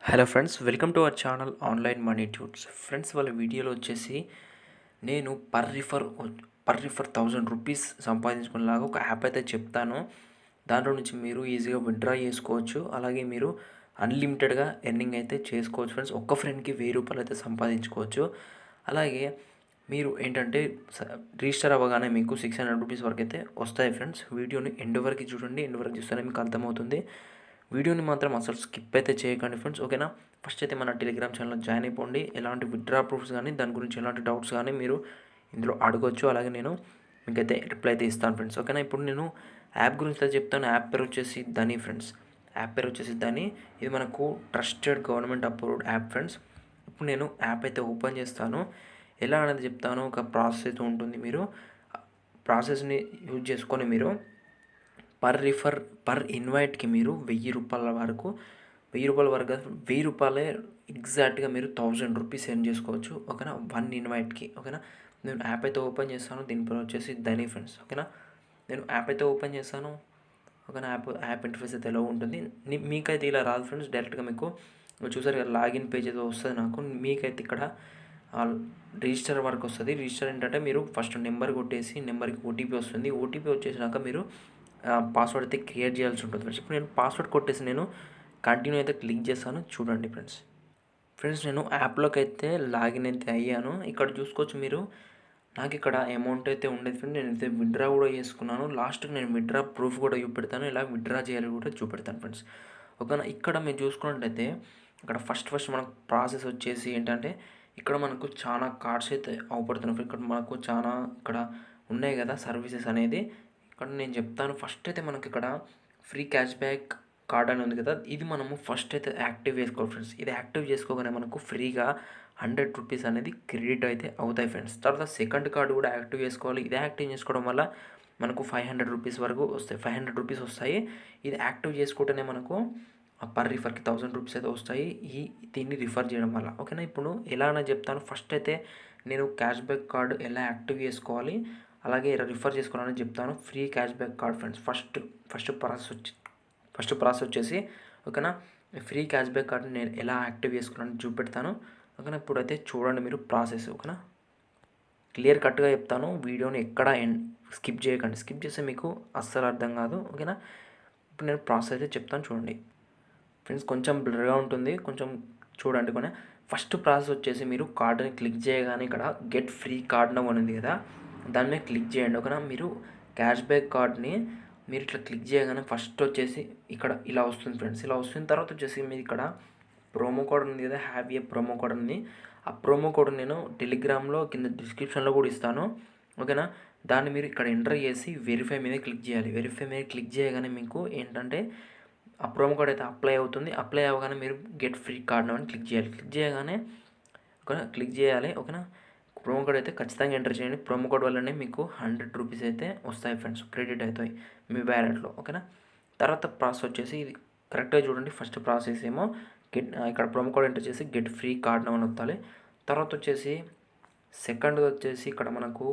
Hello friends, welcome to our channel online money tuts. Friends, వాళ్ళ వీడియోలో వచ్చేసి నేను పర్ రిఫర్ 1000 రూపీస్ సంపాదించుకునేలాగా ఒక యాప్ అయితే చెప్తాను. దాంట్లో నుంచి మీరు ఈజీగా విత్డ్రా చేసుకోవచ్చు. అలాగే మీరు అన్లిమిటెడ్గా ఎర్నింగ్ అయితే చేసుకోవచ్చు ఫ్రెండ్స్. ఒక్క ఫ్రెండ్కి 1000 రూపాయలు అయితే సంపాదించుకోవచ్చు. అలాగే మీరు ఏంటంటే రిజిస్టర్ అవ్వగానే మీకు 600 రూపీస్ వరకు అయితే వస్తాయి ఫ్రెండ్స్. వీడియోని ఎండ్ వరకు చూడండి, ఎండ్ వరకు చూస్తేనే మీకు అర్థమవుతుంది. వీడియోని మాత్రం అసలు స్కిప్ అయితే చేయకండి ఫ్రెండ్స్, ఓకేనా. ఫస్ట్ అయితే మన టెలిగ్రామ్ ఛానల్లో జాయిన్ అయిపోండి. ఎలాంటి విత్డ్రా ప్రూఫ్స్ కానీ దాని గురించి ఎలాంటి డౌట్స్ కానీ మీరు ఇందులో అడగొచ్చు. అలాగే నేను మీకైతే రిప్లై అయితే ఇస్తాను ఫ్రెండ్స్, ఓకేనా. ఇప్పుడు నేను యాప్ గురించి అయితే చెప్తాను. యాప్ పేరు వచ్చేసి ధనీ ఫ్రెండ్స్. యాప్ పేరు వచ్చేసి ధనీ. ఇది మనకు trusted government approved app friends. ఇప్పుడు నేను యాప్ అయితే ఓపెన్ చేస్తాను. ఎలా అనేది చెప్తాను. ఒక ప్రాసెస్ అయితే ఉంటుంది. మీరు ప్రాసెస్ని యూజ్ చేసుకొని మీరు పర్ ఇన్వైట్కి మీరు 1000 రూపాయల వరకు 1000 రూపాయలే ఎగ్జాక్ట్గా మీరు 1000 రూపీస్ ఎర్న్ చేసుకోవచ్చు, ఓకేనా. 1 ఇన్వైట్కి, ఓకేనా. నేను యాప్ అయితే ఓపెన్ చేస్తాను. దీని పేరు వచ్చేసి ధనీ ఫ్రెండ్స్, ఓకేనా. నేను యాప్ అయితే ఓపెన్ చేస్తాను, ఓకేనా. యాప్ ఇంటర్ఫేస్ అయితే ఎలా ఉంటుంది. మీకైతే ఇలా రాదు ఫ్రెండ్స్. డైరెక్ట్గా మీకు చూసారు కదా, లాగిన్ పేజ్ అయితే వస్తుంది నాకు. మీకైతే ఇక్కడ రిజిస్టర్ వరకు వస్తుంది. రిజిస్టర్ ఏంటంటే మీరు ఫస్ట్ నెంబర్ కొట్టేసి నెంబర్కి ఓటీపీ వస్తుంది. ఓటీపీ వచ్చేసినాక మీరు పాస్వర్డ్ అయితే క్రియేట్ చేయాల్సి ఉంటుంది ఫ్రెండ్స్. ఇప్పుడు నేను పాస్వర్డ్ కొట్టేసి నేను కంటిన్యూ అయితే క్లిక్ చేస్తాను. చూడండి ఫ్రెండ్స్ నేను యాప్లోకి అయితే లాగిన్ అయితే అయ్యాను. ఇక్కడ చూసుకోవచ్చు మీరు. నాకు ఇక్కడ అమౌంట్ అయితే ఉండేది ఫ్రెండ్. నేనైతే విత్డ్రా కూడా చేసుకున్నాను. లాస్ట్కి నేను విత్డ్రా ప్రూఫ్ కూడా చూపెడతాను, ఇలా విత్డ్రా చేయాలి కూడా చూపెడతాను ఫ్రెండ్స్, ఓకేనా. ఇక్కడ మీరు చూసుకున్నట్టయితే ఇక్కడ ఫస్ట్ మనకు ప్రాసెస్ వచ్చేసి ఏంటంటే ఇక్కడ మనకు చాలా కార్డ్స్ అయితే అవపడుతున్నాయి. ఇక్కడ మనకు చాలా ఇక్కడ ఉన్నాయి కదా సర్వీసెస్ అనేది. ఇక్కడ నేను చెప్తాను. ఫస్ట్ అయితే మనకి ఇక్కడ ఫ్రీ క్యాష్ బ్యాక్ కార్డ్ అని ఉంది కదా, ఇది మనము ఫస్ట్ అయితే యాక్టివ్ చేసుకోవాలి ఫ్రెండ్స్. ఇది యాక్టివ్ చేసుకోగానే మనకు ఫ్రీగా 100 రూపీస్ అనేది క్రెడిట్ అయితే అవుతాయి ఫ్రెండ్స్. తర్వాత సెకండ్ కార్డు కూడా యాక్టివ్ చేసుకోవాలి. ఇది యాక్టివ్ చేసుకోవడం వల్ల మనకు 500 రూపీస్ వరకు వస్తాయి. 500 రూపీస్ వస్తాయి. ఇది యాక్టివ్ చేసుకుంటేనే మనకు పర్ రిఫర్కి 1000 రూపీస్ అయితే వస్తాయి దీన్ని రిఫర్ చేయడం వల్ల, ఓకేనా. ఇప్పుడు ఎలా అని చెప్తాను. ఫస్ట్ అయితే నేను క్యాష్ బ్యాక్ కార్డు ఎలా యాక్టివ్ చేసుకోవాలి, అలాగే రిఫర్ చేసుకోవాలని చెప్తాను. Free cash back card friends. First process వచ్చేసి, ఓకేనా. ఫ్రీ క్యాష్ బ్యాక్ కార్డ్ని నేను ఎలా యాక్టివ్ చేసుకున్నాను చూపెడతాను, ఓకేనా. ఇప్పుడైతే చూడండి మీరు ప్రాసెస్, ఓకేనా. క్లియర్ కట్గా చెప్తాను. వీడియోని ఎక్కడ స్కిప్ చేయకండి. స్కిప్ చేస్తే మీకు అస్సలు అర్థం కాదు, ఓకేనా. ఇప్పుడు నేను ప్రాసెస్ అయితే చెప్తాను, చూడండి ఫ్రెండ్స్. కొంచెం బ్లర్గా ఉంటుంది, కొంచెం చూడండి కొన్ని. ఫస్ట్ ప్రాసెస్ వచ్చేసి మీరు కార్డుని క్లిక్ చేయగానే ఇక్కడ గెట్ ఫ్రీ కార్డ్ నౌ అని ఉంది కదా, దాని మీద క్లిక్ చేయండి, ఓకేనా. మీరు క్యాష్ బ్యాక్ కార్డ్ని మీరు ఇట్లా క్లిక్ చేయగానే ఫస్ట్ వచ్చేసి ఇక్కడ ఇలా వస్తుంది ఫ్రెండ్స్. ఇలా వస్తున్న తర్వాత వచ్చేసి మీరు ఇక్కడ ప్రోమో కోడ్ ఉంది కదా, హ్యావ్ ఏ ప్రోమో కోడ్ ఉంది. ఆ ప్రోమో కోడ్ నేను టెలిగ్రామ్లో కింద డిస్క్రిప్షన్లో కూడా ఇస్తాను, ఓకేనా. దాన్ని మీరు ఇక్కడ ఎంటర్ చేసి వెరిఫై మీద క్లిక్ చేయాలి. వెరిఫై మీద క్లిక్ చేయగానే మీకు ఏంటంటే ఆ ప్రోమో కోడ్ అయితే అప్లై అవుతుంది. అప్లై అవ్వగానే మీరు గెట్ ఫ్రీ కార్డ్ అని క్లిక్ చేయాలి. క్లిక్ చేయగానే ఓకేనా, క్లిక్ చేయాలి, ఓకేనా. ప్రోమో కోడ్ అయితే ఖచ్చితంగా ఎంటర్ చేయండి. ప్రోమో కోడ్ వల్లనే మీకు 100 రూపీస్ అయితే వస్తాయి ఫ్రెండ్స్, క్రెడిట్ అవుతాయి మీ వ్యాలెట్లో, ఓకేనా. తర్వాత ప్రాసెస్ వచ్చేసి ఇది కరెక్ట్గా చూడండి. ఫస్ట్ ప్రాసెస్ ఏమో ఇక్కడ ప్రోమో కోడ్ ఎంటర్ చేసి గెట్ ఫ్రీ కార్డ్ అని వత్తాలి. తర్వాత వచ్చేసి సెకండ్ వచ్చేసి ఇక్కడ మనకు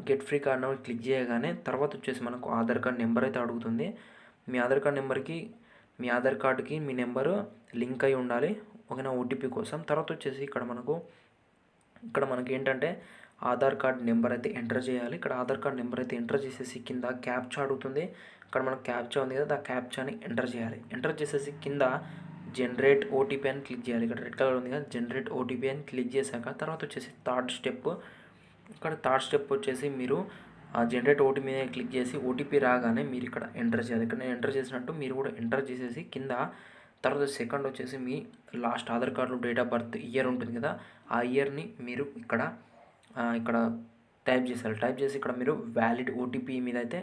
గెట్ ఫ్రీ కార్డ్ అని క్లిక్ చేయగానే తర్వాత వచ్చేసి మనకు ఆధార్ కార్డ్ నెంబర్ అయితే అడుగుతుంది. మీ ఆధార్ కార్డ్ నెంబర్కి మీ ఆధార్ కార్డుకి మీ నెంబరు లింక్ అయి ఉండాలి, ఓకేనా, ఓటీపీ కోసం. తర్వాత వచ్చేసి ఇక్కడ మనకి ఏంటంటే ఆధార్ కార్డ్ నెంబర్ అయితే ఎంటర్ చేయాలి. ఇక్కడ ఆధార్ కార్డ్ నెంబర్ అయితే ఎంటర్ చేసేసి కింద క్యాప్చా అడుగుతుంది. ఇక్కడ మనకు క్యాప్చా ఉంది కదా, ఆ క్యాప్చాని ఎంటర్ చేయాలి. ఎంటర్ చేసేసి కింద జనరేట్ ఓటీపీ అని క్లిక్ చేయాలి. ఇక్కడ రెడ్ కలర్ ఉంది కదా, జనరేట్ ఓటీపీ అని క్లిక్ చేశాక తర్వాత వచ్చేసి థర్డ్ స్టెప్ వచ్చేసి మీరు ఆ జనరేట్ ఓటీపీ మీద క్లిక్ చేసి ఓటీపీ రాగానే మీరు ఇక్కడ ఎంటర్ చేయాలి. ఇక్కడ నేను ఎంటర్ చేసినట్టు మీరు కూడా ఎంటర్ చేసేసి కింద తర్వాత సెకండ్ వచ్చేసి మీ లాస్ట్ ఆధార్ కార్డులో డేట్ ఆఫ్ బర్త్ ఇయర్ ఉంటుంది కదా, ఆ ఇయర్ని మీరు ఇక్కడ టైప్ చేయాలి. టైప్ చేసి ఇక్కడ మీరు వ్యాలిడ్ ఓటీపీ మీద అయితే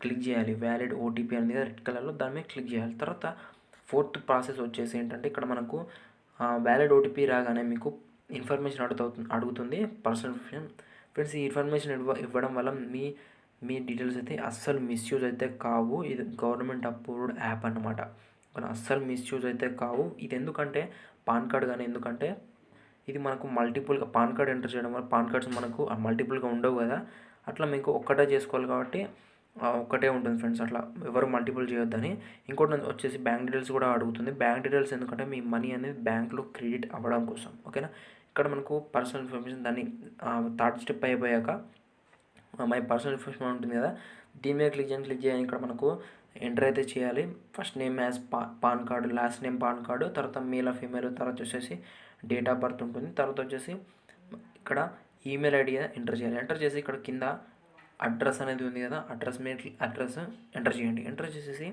క్లిక్ చేయాలి. వ్యాలిడ్ ఓటీపీ అనేది రెడ్ కలర్లో, దాని మీద క్లిక్ చేయాలి. తర్వాత ఫోర్త్ ప్రాసెస్ వచ్చేసి ఏంటంటే ఇక్కడ మనకు వ్యాలిడ్ ఓటీపీ రాగానే మీకు ఇన్ఫర్మేషన్ అడుగుతుంది, పర్సనల్ ఫ్రెండ్స్. ఈ ఇన్ఫర్మేషన్ ఇవ్వడం వల్ల మీ డీటెయిల్స్ అయితే అస్సలు మిస్యూజ్ అయితే కావు. ఇది గవర్నమెంట్ అప్రూవ్డ్ యాప్ అన్నమాట, కానీ అస్సలు మిస్యూజ్ అయితే కావు. ఇది ఎందుకంటే పాన్ కార్డ్ కానీ, ఎందుకంటే ఇది మనకు మల్టిపుల్గా పాన్ కార్డ్ ఎంటర్ చేయడం వల్ల పాన్ కార్డ్స్ మనకు మల్టిపుల్గా ఉండవు కదా, అట్లా మీకు ఒక్కటే చేసుకోవాలి కాబట్టి ఒక్కటే ఉంటుంది ఫ్రెండ్స్. అట్లా ఎవరు మల్టిపుల్ చేయొద్దని. ఇంకోటి వచ్చేసి బ్యాంక్ డీటెయిల్స్ కూడా అడుగుతుంది. బ్యాంక్ డీటెయిల్స్ ఎందుకంటే మీ మనీ అనేది బ్యాంక్లో క్రెడిట్ అవ్వడం కోసం, ఓకేనా. ఇక్కడ మనకు పర్సనల్ ఇన్ఫర్మేషన్ దాన్ని థర్డ్ స్టెప్ అయిపోయాక మై పర్సనల్ ఇన్ఫర్మేషన్ ఉంటుంది కదా, దీని మీద క్లిక్ చేయాలి. ఇక్కడ మనకు ఎంటర్ అయితే చేయాలి. First name as pan card, last name pan card, తర్వాత మేల్ ఫీమేల్, తర్వాత వచ్చేసి డేట్ ఆఫ్ బర్త్ ఉంటుంది. తర్వాత వచ్చేసి ఇక్కడ ఈమెయిల్ ఐడి ఎంటర్ చేయాలి. ఎంటర్ చేసి ఇక్కడ కింద అడ్రస్ అనేది ఉంది కదా, అడ్రస్ ఎంటర్ చేయండి. ఎంటర్ చేసేసి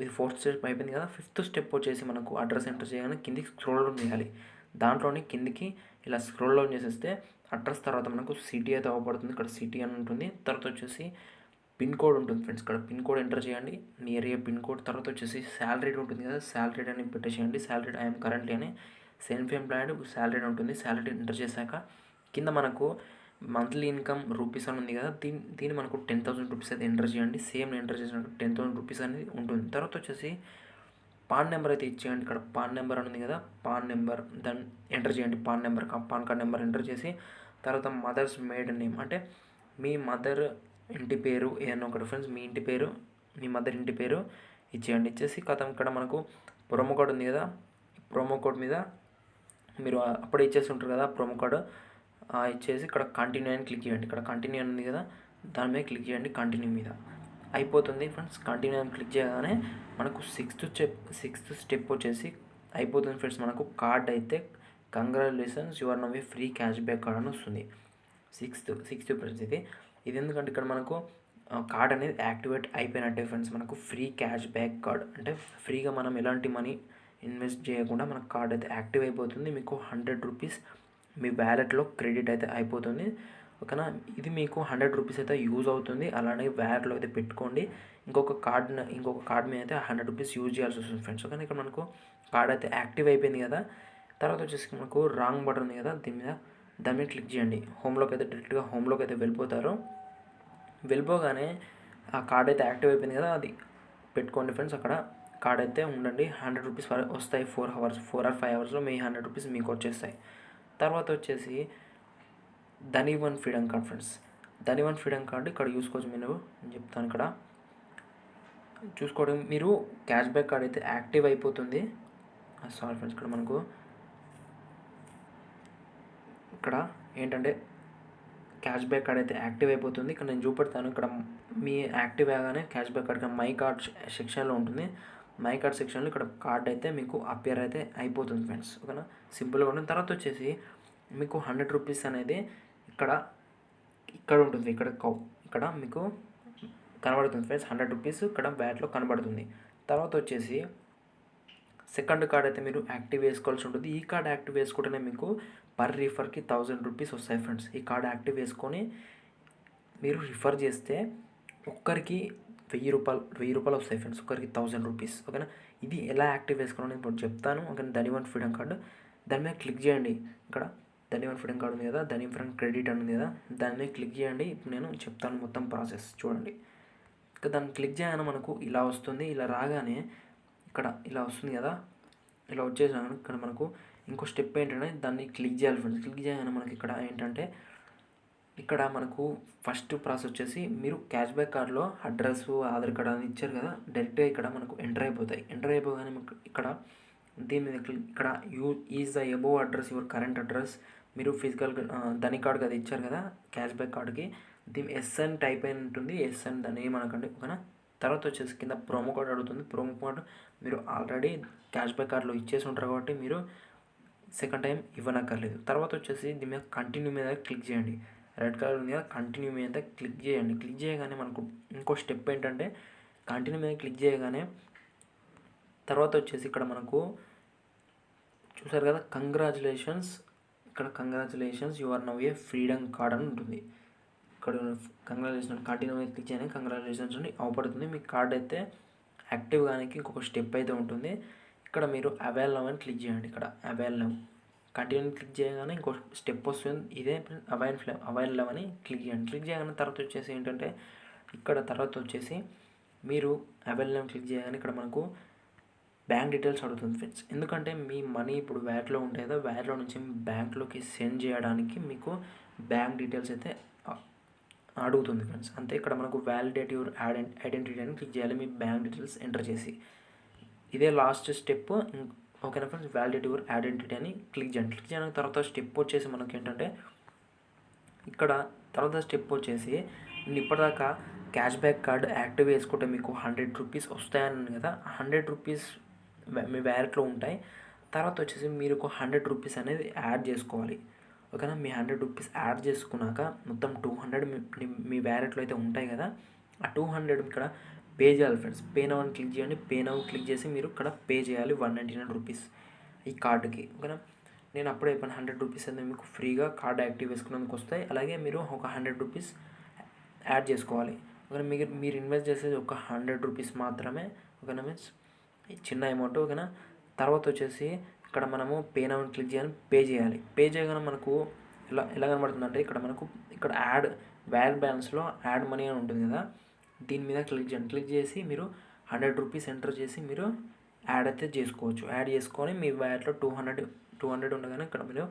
ఇది 4th స్టెప్ అయిపోయింది కదా. 5th స్టెప్ వచ్చేసి మనకు అడ్రస్ ఎంటర్ చేయగానే కిందికి స్క్రోల్ డౌన్ చేయాలి. దాంట్లోని కిందికి ఇలా స్క్రోల్ డౌన్ చేసేస్తే అడ్రస్ తర్వాత మనకు సిటీ అయితే అవ్వబడుతుంది. ఇక్కడ సిటీ అని ఉంటుంది. తర్వాత వచ్చేసి పిన్ కోడ్ ఉంటుంది ఫ్రెండ్స్. ఇక్కడ పిన్ కోడ్ ఎంటర్ చేయండి, మీ ఏరియా పిన్ కోడ్. తర్వాత వచ్చేసి శాలరీ ఉంటుంది కదా, శాలరీ అని పెట్టేసేయండి. శాలరీ ఐఎమ్ కరెంట్లీ అని సెల్ఫ్ ఎంప్లాయిడ్ శాలరీ ఉంటుంది. శాలరీ ఎంటర్ చేశాక కింద మనకు మంత్లీ ఇన్కమ్ రూపీస్ అని ఉంది కదా, దీన్ని మనకు 10,000 రూపీస్ అయితే ఎంటర్ చేయండి. సేమ్ ఎంటర్ చేసినట్టు 10,000 రూపీస్ అనేది ఉంటుంది. తర్వాత వచ్చేసి పాన్ నెంబర్ అయితే ఇచ్చేయండి. ఇక్కడ పాన్ నెంబర్ అని ఉంది కదా, పాన్ నెంబర్ దాన్ని ఎంటర్ చేయండి. పాన్ కార్డ్ నెంబర్ ఎంటర్ చేసి తర్వాత మదర్స్ మేడన్ నేమ్ అంటే మీ మదర్ ఇంటి పేరు ఏదైనా ఒకటి ఫ్రెండ్స్, మీ ఇంటి పేరు, మీ మదర్ ఇంటి పేరు ఇచ్చేయండి. ఇచ్చేసి కథం ఇక్కడ మనకు ప్రోమో కోడ్ ఉంది కదా, ప్రోమో కోడ్ మీద మీరు అప్పుడే ఇచ్చేసి ఉంటారు కదా ప్రోమో కోడ్ ఇచ్చేసి ఇక్కడ కంటిన్యూ అని క్లిక్ చేయండి. ఇక్కడ కంటిన్యూ అని ఉంది కదా, దాని మీద క్లిక్ చేయండి. కంటిన్యూ మీద అయిపోతుంది ఫ్రెండ్స్. కంటిన్యూ అని క్లిక్ చేయగానే మనకు 6th స్టెప్ వచ్చేసి అయిపోతుంది ఫ్రెండ్స్. మనకు కార్డ్ అయితే congratulations you are now a free cash back card అని వస్తుంది. సిక్స్త్ ఫ్రెండ్స్ ఇది ఎందుకంటే ఇక్కడ మనకు కార్డ్ అనేది యాక్టివేట్ అయిపోయినట్టే ఫ్రెండ్స్. మనకు ఫ్రీ క్యాష్ బ్యాక్ కార్డ్ అంటే ఫ్రీగా మనం ఎలాంటి మనీ ఇన్వెస్ట్ చేయకుండా మనకు కార్డ్ అయితే యాక్టివ్ అయిపోతుంది. మీకు 100 రూపీస్ మీ వ్యాలెట్లో క్రెడిట్ అయితే అయిపోతుంది, ఓకేనా. ఇది మీకు 100 రూపీస్ అయితే యూజ్ అవుతుంది. అలానే వ్యాలెట్లో అయితే పెట్టుకోండి. ఇంకొక కార్డ్ మీద అయితే 100 రూపీస్ యూజ్ చేయాల్సి వస్తుంది ఫ్రెండ్స్, ఓకేనా. ఇక్కడ మనకు కార్డ్ అయితే యాక్టివ్ అయిపోయింది కదా. తర్వాత వచ్చేసి మనకు రాంగ్ బటన్ ఉంది కదా, దాని మీద క్లిక్ చేయండి. డైరెక్ట్గా హోమ్లోకి అయితే వెళ్ళిపోతారు. వెళ్ళిపోగానే ఆ కార్డ్ అయితే యాక్టివ్ అయిపోయింది కదా, అది పెట్టుకోండి ఫ్రెండ్స్. అక్కడ కార్డ్ అయితే ఉండండి. 100 రూపీస్ వస్తాయి 4 or 5 అవర్స్లో మీ 100 రూపీస్ మీకు వచ్చేస్తాయి. తర్వాత వచ్చేసి DhaniOne freedom card friends. DhaniOne freedom card ఇక్కడ చూసుకోవచ్చు. నేను చెప్తాను ఇక్కడ చూసుకోవడం. మీరు క్యాష్ బ్యాక్ కార్డ్ అయితే యాక్టివ్ అయిపోతుంది. సారీ ఫ్రెండ్స్, ఇక్కడ మనకు ఇక్కడ ఏంటంటే క్యాష్ బ్యాక్ కార్డ్ అయితే యాక్టివ్ అయిపోతుంది. ఇక్కడ నేను చూపెడతాను. ఇక్కడ మీ యాక్టివ్ అయ్యాగానే cash back card my card సెక్షన్లో ఉంటుంది. మై కార్డ్ సెక్షన్లో ఇక్కడ కార్డ్ అయితే మీకు అపియర్ అయితే అయిపోతుంది ఫ్రెండ్స్, ఓకేనా. సింపుల్గా ఉంటుంది. తర్వాత వచ్చేసి మీకు 100 రూపీస్ అనేది ఇక్కడ ఉంటుంది. ఇక్కడ మీకు కనబడుతుంది ఫ్రెండ్స్ 100 రూపీస్ ఇక్కడ బ్యాట్లో కనబడుతుంది. తర్వాత వచ్చేసి సెకండ్ కార్డ్ అయితే మీరు యాక్టివ్ చేసుకోవాల్సి ఉంటుంది. ఈ కార్డ్ యాక్టివ్ చేసుకుంటేనే మీకు పర్ రిఫర్కి 1000 రూపీస్ వస్తాయి ఫ్రెండ్స్. ఈ కార్డ్ యాక్టివ్ చేసుకొని మీరు రిఫర్ చేస్తే ఒక్కరికి 1000 రూపాయలు వస్తాయి ఫ్రెండ్స్. ఒక్కరికి 1000 రూపీస్, ఓకేనా. ఇది ఎలా యాక్టివ్ చేసుకోవాలని ఇప్పుడు చెప్తాను, ఓకేనా. ధనివన్ ఫ్రీడమ్ కార్డు దాని మీద క్లిక్ చేయండి. ఇక్కడ ధనివన్ ఫ్రీడమ్ కార్డు ఉంది కదా, ధనివన్ క్రెడిట్ అని ఉంది కదా, దాని మీద క్లిక్ చేయండి. ఇప్పుడు నేను చెప్తాను మొత్తం ప్రాసెస్ చూడండి. ఇంకా దాన్ని క్లిక్ చేయగానే మనకు ఇలా వస్తుంది. ఇలా రాగానే ఇక్కడ ఇలా వస్తుంది కదా, ఇలా వచ్చేసాను. ఇక్కడ మనకు ఇంకో స్టెప్ ఏంటంటే దాన్ని క్లిక్ చేయాలి ఫ్రెండ్స్. క్లిక్ చేయగానే మనకి ఇక్కడ ఏంటంటే ఇక్కడ మనకు ఫస్ట్ ప్రాసెస్ వచ్చేసి మీరు క్యాష్ బ్యాక్ కార్డులో అడ్రస్, ఆధార్ కార్డ్ అని ఇచ్చారు కదా, డైరెక్ట్గా ఇక్కడ మనకు ఎంటర్ అయిపోతాయి. ఎంటర్ అయిపోగానే ఇక్కడ దీని మీద ఇక్కడ is the above address your current address. మీరు ఫిజికల్ ధని కార్డు కదా ఇచ్చారు కదా క్యాష్ బ్యాక్ కార్డుకి, దీని ఎస్ అని టైప్ అయి ఉంటుంది. ఎస్ అని దాన్ని ఏమనకండి, ఓకేనా. తర్వాత వచ్చేసి కింద ప్రోమో కోడ్ అడుగుతుంది. ప్రోమో కోడ్ మీరు ఆల్రెడీ క్యాష్ బ్యాక్ కార్డులో ఇచ్చేసి ఉంటారు కాబట్టి మీరు సెకండ్ టైం ఇవ్వనక్కర్లేదు. తర్వాత వచ్చేసి దీని మీద కంటిన్యూ మీద క్లిక్ చేయండి. రెడ్ కలర్ ఉంది కదా, కంటిన్యూ మీద క్లిక్ చేయండి. క్లిక్ చేయగానే మనకు ఇంకో స్టెప్ ఏంటంటే కంటిన్యూ మీద క్లిక్ చేయగానే తర్వాత వచ్చేసి ఇక్కడ మనకు చూసారు కదా కంగ్రాచులేషన్స్, ఇక్కడ congratulations you are now a freedom card అని ఉంటుంది. ఇక్కడ కంగ్రాచులేషన్ కంటిన్యూ మీద క్లిక్ చేయగానే కంగ్రాచులేషన్స్ అని అవపడుతుంది. మీ కార్డ్ అయితే యాక్టివ్ కానీ ఇంకొక స్టెప్ అయితే ఉంటుంది. ఇక్కడ మీరు అవైల్ నౌ అని క్లిక్ చేయండి. ఇక్కడ అవైల్ నౌ కంటిన్యూ క్లిక్ చేయగానే ఇంకో స్టెప్ వస్తుంది. ఇదే అవైల్ నౌ అని క్లిక్ చేయండి. క్లిక్ చేయగానే తర్వాత వచ్చేసి ఏంటంటే ఇక్కడ తర్వాత వచ్చేసి మీరు అవైల్ నౌ క్లిక్ చేయగానే ఇక్కడ మనకు బ్యాంక్ డీటెయిల్స్ అడుగుతుంది ఫ్రెండ్స్. ఎందుకంటే మీ మనీ ఇప్పుడు వ్యాట్లో ఉంటాయి కదా, వ్యాట్లో నుంచి బ్యాంక్లోకి సెండ్ చేయడానికి మీకు బ్యాంక్ డీటెయిల్స్ అయితే అడుగుతుంది ఫ్రెండ్స్. అంతే ఇక్కడ మనకు వ్యాలిడేట్ యువర్ ఐడెంటిటీ అని క్లిక్ చేయాలి మీ బ్యాంక్ డీటెయిల్స్ ఎంటర్ చేసి. ఇదే లాస్ట్ స్టెప్. ఓకేనా ఫ్రెండ్స్, వ్యాలిడేట్ యువర్ ఐడెంటిటీ అని క్లిక్ చేయండి. క్లిక్ చేయడానికి తర్వాత స్టెప్ వచ్చేసి మనకి ఏంటంటే ఇక్కడ తర్వాత స్టెప్ వచ్చేసి నేను ఇప్పటిదాకా క్యాష్ బ్యాక్ కార్డు యాక్టివ్ చేసుకుంటే మీకు 100 రూపీస్ వస్తాయని కదా, 100 రూపీస్ మీ వ్యాలెట్లో ఉంటాయి. తర్వాత వచ్చేసి మీరు ఒక 100 రూపీస్ అనేది యాడ్ చేసుకోవాలి. ఓకేనా, మీ 100 రూపీస్ యాడ్ చేసుకున్నాక మొత్తం 200 మీ వ్యాలెట్లో అయితే ఉంటాయి కదా, ఆ 200 ఇక్కడ పే చేయాలి ఫ్రెండ్స్. పే నౌ అని క్లిక్ చేయండి. పే నౌ క్లిక్ చేసి మీరు ఇక్కడ పే చేయాలి 199 రూపీస్ ఈ కార్డుకి. ఓకేనా, నేను అప్పుడే 100 రూపీస్ అనేది మీకు ఫ్రీగా కార్డు యాక్టివ్ చేసుకున్నందుకు వస్తాయి. అలాగే మీరు ఒక 100 రూపీస్ యాడ్ చేసుకోవాలి. ఓకేనా, మీరు ఇన్వెస్ట్ చేసేది ఒక 100 రూపీస్ మాత్రమే. ఓకేనా మీన్స్ చిన్న అమౌంట్. ఓకేనా, తర్వాత వచ్చేసి ఇక్కడ మనము పే నౌ అని క్లిక్ చేయాలి. పే చేయాలి. పే చేయగానే మనకు ఎలా కనబడుతుందంటే ఇక్కడ మనకు ఇక్కడ వ్యాలెట్ బ్యాలెన్స్లో యాడ్ మనీ అని ఉంటుంది కదా, దీని మీద క్లిక్ చేయండి. క్లిక్ చేసి మీరు 100 రూపీస్ ఎంటర్ చేసి మీరు యాడ్ అయితే చేసుకోవచ్చు. యాడ్ చేసుకొని మీ వ్యాలెట్లో 200 ఉండగానే ఇక్కడ మీరు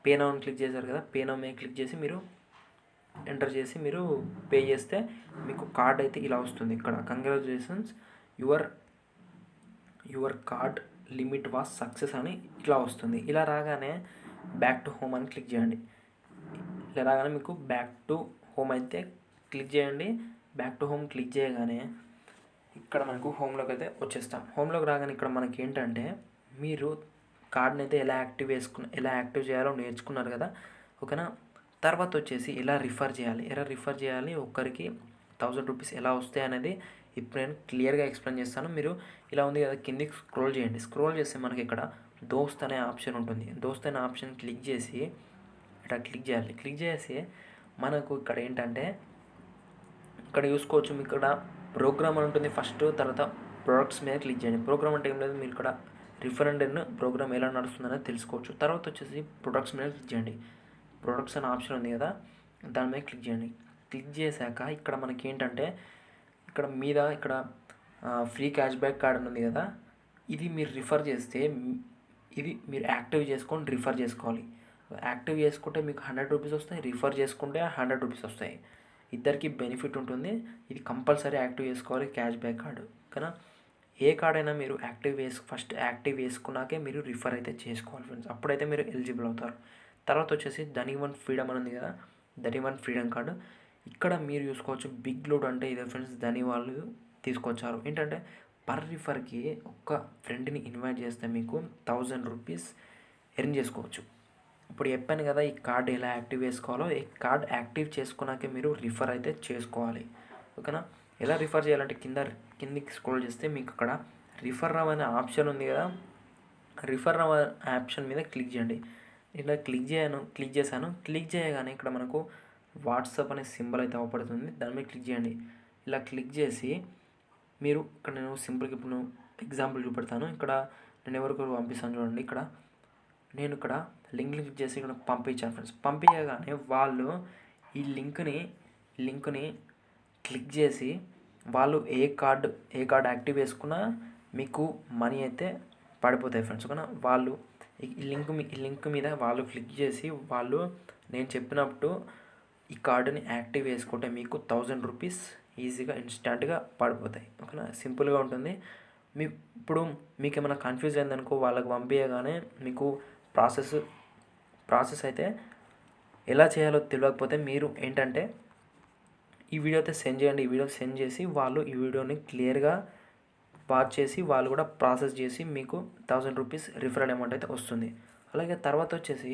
పే నౌ అని క్లిక్ చేశారు కదా, పే నౌ మీద క్లిక్ చేసి మీరు ఎంటర్ చేసి మీరు పే చేస్తే మీకు కార్డ్ అయితే ఇలా వస్తుంది. ఇక్కడ congratulations your card limit was success అని ఇలా వస్తుంది. ఇలా రాగానే బ్యాక్ టు హోమ్ అని క్లిక్ చేయండి. ఇలా రాగానే మీకు బ్యాక్ టు హోమ్ అయితే క్లిక్ చేయండి. బ్యాక్ టు హోమ్ క్లిక్ చేయగానే ఇక్కడ మనకు హోమ్లోకి అయితే వచ్చేస్తాం. హోమ్లోకి రాగానే ఇక్కడ మనకి ఏంటంటే మీరు కార్డ్ని అయితే ఎలా యాక్టివ్ చేయాలో నేర్చుకున్నారు కదా. ఓకేనా, తర్వాత వచ్చేసి ఎలా రిఫర్ చేయాలి ఒక్కరికి 1000 రూపీస్ ఎలా వస్తాయి అనేది ఇప్పుడు నేను క్లియర్గా ఎక్స్ప్లెయిన్ చేస్తాను. మీరు ఇలా ఉంది కదా, కిందికి స్క్రోల్ చేయండి. స్క్రోల్ చేస్తే మనకి ఇక్కడ దోస్త్ అనే ఆప్షన్ ఉంటుంది. దోస్త్ అనే ఆప్షన్ క్లిక్ చేసి ఇట్లా క్లిక్ చేయాలి. క్లిక్ చేసి మనకు ఇక్కడ ఏంటంటే ఇక్కడ చూసుకోవచ్చు, మీకు ఇక్కడ ప్రోగ్రామ్ అని ఉంటుంది ఫస్ట్. తర్వాత ప్రొడక్ట్స్ మీద క్లిక్ చేయండి. ప్రోగ్రామ్ అంటే ఏం లేదు, మీరు ఇక్కడ రిఫరెండ్ ప్రోగ్రామ్ ఎలా నడుస్తుందనేది తెలుసుకోవచ్చు. తర్వాత వచ్చేసి ప్రొడక్ట్స్ మీద క్లిక్ చేయండి. ప్రొడక్ట్స్ అనే ఆప్షన్ ఉంది కదా, దాని మీద క్లిక్ చేయండి. క్లిక్ చేశాక ఇక్కడ మనకి ఏంటంటే ఇక్కడ ఫ్రీ క్యాష్ బ్యాక్ కార్డ్ అని ఉంది కదా, ఇది మీరు రిఫర్ చేస్తే ఇది మీరు యాక్టివ్ చేసుకొని రిఫర్ చేసుకోవాలి. యాక్టివ్ చేసుకుంటే మీకు 100 రూపీస్ వస్తాయి, రిఫర్ చేసుకుంటే 100 రూపీస్ వస్తాయి. ఇద్దరికి బెనిఫిట్ ఉంటుంది. ఇది కంపల్సరీ యాక్టివ్ చేసుకోవాలి క్యాష్ బ్యాక్ కార్డు. కానీ ఏ కార్డ్ అయినా మీరు ఫస్ట్ యాక్టివ్ చేసుకున్నాకే మీరు రిఫర్ అయితే చేసుకోవాలి ఫ్రెండ్స్, అప్పుడైతే మీరు ఎలిజిబుల్ అవుతారు. తర్వాత వచ్చేసి ధనివన్ ఫ్రీడమ్ అని ఉంది కదా, ధనివన్ ఫ్రీడమ్ కార్డు. ఇక్కడ మీరు చూసుకోవచ్చు బిగ్ లోడ్ అంటే ఇదే ఫ్రెండ్స్, ధని వాళ్ళు తీసుకొచ్చారు. ఏంటంటే పర్ రిఫర్కి ఒక్క ఫ్రెండ్ని ఇన్వైట్ చేస్తే మీకు 1000 రూపీస్ ఎర్న్ చేసుకోవచ్చు. ఇప్పుడు చెప్పాను కదా ఈ కార్డ్ ఎలా యాక్టివ్ చేసుకోవాలో. ఈ కార్డ్ యాక్టివ్ చేసుకున్నాకే మీరు రిఫర్ అయితే చేసుకోవాలి. ఓకేనా, ఎలా రిఫర్ చేయాలంటే కిందికి స్క్రోల్ చేస్తే మీకు అక్కడ రిఫర్ నౌ అనే ఆప్షన్ ఉంది కదా, రిఫర్ నౌ ఆప్షన్ మీద క్లిక్ చేయండి. ఇలా క్లిక్ చేశాను. క్లిక్ చేయగానే ఇక్కడ మనకు వాట్సాప్ అనే సింబల్ అయితే అవపడుతుంది, దాని మీద క్లిక్ చేయండి. ఇలా క్లిక్ చేసి మీరు ఇక్కడ నేను సింపుల్గా ఇప్పుడు ఎగ్జాంపుల్ చూపెడతాను. ఇక్కడ నేను ఎవరికొరకు పంపిస్తాను చూడండి. నేను ఇక్కడ లింక్ క్లిక్ చేసి ఇక్కడ పంపించాను ఫ్రెండ్స్. పంపించగానే వాళ్ళు ఈ లింక్ని క్లిక్ చేసి వాళ్ళు ఏ కార్డ్ యాక్టివ్ చేసుకున్నా మీకు మనీ అయితే పడిపోతాయి ఫ్రెండ్స్. ఓకేనా, వాళ్ళు ఈ లింక్ మీద వాళ్ళు క్లిక్ చేసి వాళ్ళు నేను చెప్పినప్పుడు ఈ కార్డుని యాక్టివ్ చేసుకుంటే మీకు 1000 రూపీస్ ఈజీగా ఇన్స్టాంట్గా పడిపోతాయి. ఓకేనా, సింపుల్గా ఉంటుంది. ఇప్పుడు మీకు ఏమైనా కన్ఫ్యూజ్ అయిందనుకో, వాళ్ళకి పంపించగానే మీకు ప్రాసెస్ అయితే ఎలా చేయాలో తెలియకపోతే మీరు ఏంటంటే ఈ వీడియో అయితే సెండ్ చేయండి. ఈ వీడియో సెండ్ చేసి వాళ్ళు ఈ వీడియోని క్లియర్గా వాచ్ చేసి వాళ్ళు కూడా ప్రాసెస్ చేసి మీకు 1000 రూపీస్ రిఫరల్ అమౌంట్ అయితే వస్తుంది. అలాగే తర్వాత వచ్చేసి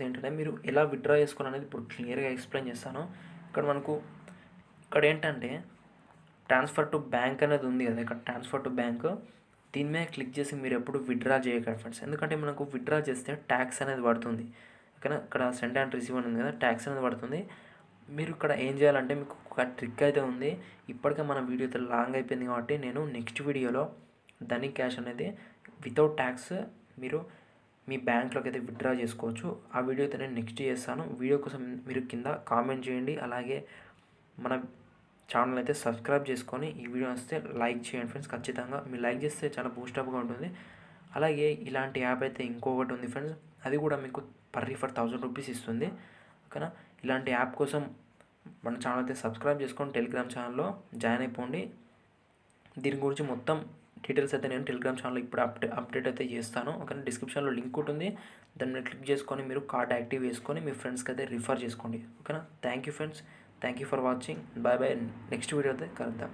ఏంటంటే మీరు ఎలా విత్డ్రా చేసుకోవాలనేది ఇప్పుడు క్లియర్గా ఎక్స్ప్లెయిన్ చేస్తాను. ఇక్కడ ఏంటంటే ట్రాన్స్ఫర్ టు బ్యాంక్ అనేది ఉంది కదా, ఇక్కడ ట్రాన్స్ఫర్ టు బ్యాంక్ దీని మీద క్లిక్ చేసి మీరు ఎప్పుడు విత్డ్రా చేయకండి ఫ్రెండ్స్. ఎందుకంటే మనకు విత్డ్రా చేస్తే ట్యాక్స్ అనేది పడుతుంది. ఓకేనా, ఇక్కడ సెండ్ అండ్ రిసీవ్ అని ఉంది కదా, ట్యాక్స్ అనేది పడుతుంది. మీరు ఇక్కడ ఏం చేయాలంటే మీకు ఒక ట్రిక్ అయితే ఉంది. ఇప్పటికే మన వీడియో అయితే లాంగ్ అయిపోయింది కాబట్టి నేను నెక్స్ట్ వీడియోలో ధని క్యాష్ అనేది వితౌట్ ట్యాక్స్ మీరు మీ బ్యాంక్లోకి అయితే విత్డ్రా చేసుకోవచ్చు. ఆ వీడియో అయితే నేను నెక్స్ట్ చేస్తాను. వీడియో కోసం మీరు కింద కామెంట్ చేయండి. అలాగే మన ఛానల్ అయితే సబ్స్క్రైబ్ చేసుకొని ఈ వీడియో వస్తే లైక్ చేయండి ఫ్రెండ్స్. ఖచ్చితంగా మీరు లైక్ చేస్తే చాలా బూస్టప్గా ఉంటుంది. అలాగే ఇలాంటి యాప్ అయితే ఇంకొకటి ఉంది ఫ్రెండ్స్, అది కూడా మీకు పర్ రిఫర్ 1000 రూపీస్ ఇస్తుంది. ఓకేనా. ఇలాంటి యాప్ కోసం మన ఛానల్ అయితే సబ్స్క్రైబ్ చేసుకొని టెలిగ్రామ్ ఛానల్లో జాయిన్ అయిపోండి. దీని గురించి మొత్తం డీటెయిల్స్ అయితే నేను టెలిగ్రామ్ ఛానల్లో ఇప్పుడు అప్డేట్ అయితే చేస్తాను. ఓకేనా. డిస్క్రిప్షన్లో లింక్ ఉంటుంది, దాన్ని మీరు క్లిక్ చేసుకొని మీరు కార్డ్ యాక్టివ్ చేసుకొని మీ ఫ్రెండ్స్కి అయితే రిఫర్ చేసుకోండి. ఓకేనా. Thank you friends, thank you for watching. Bye bye. Next video అయితే కలుద్దాం.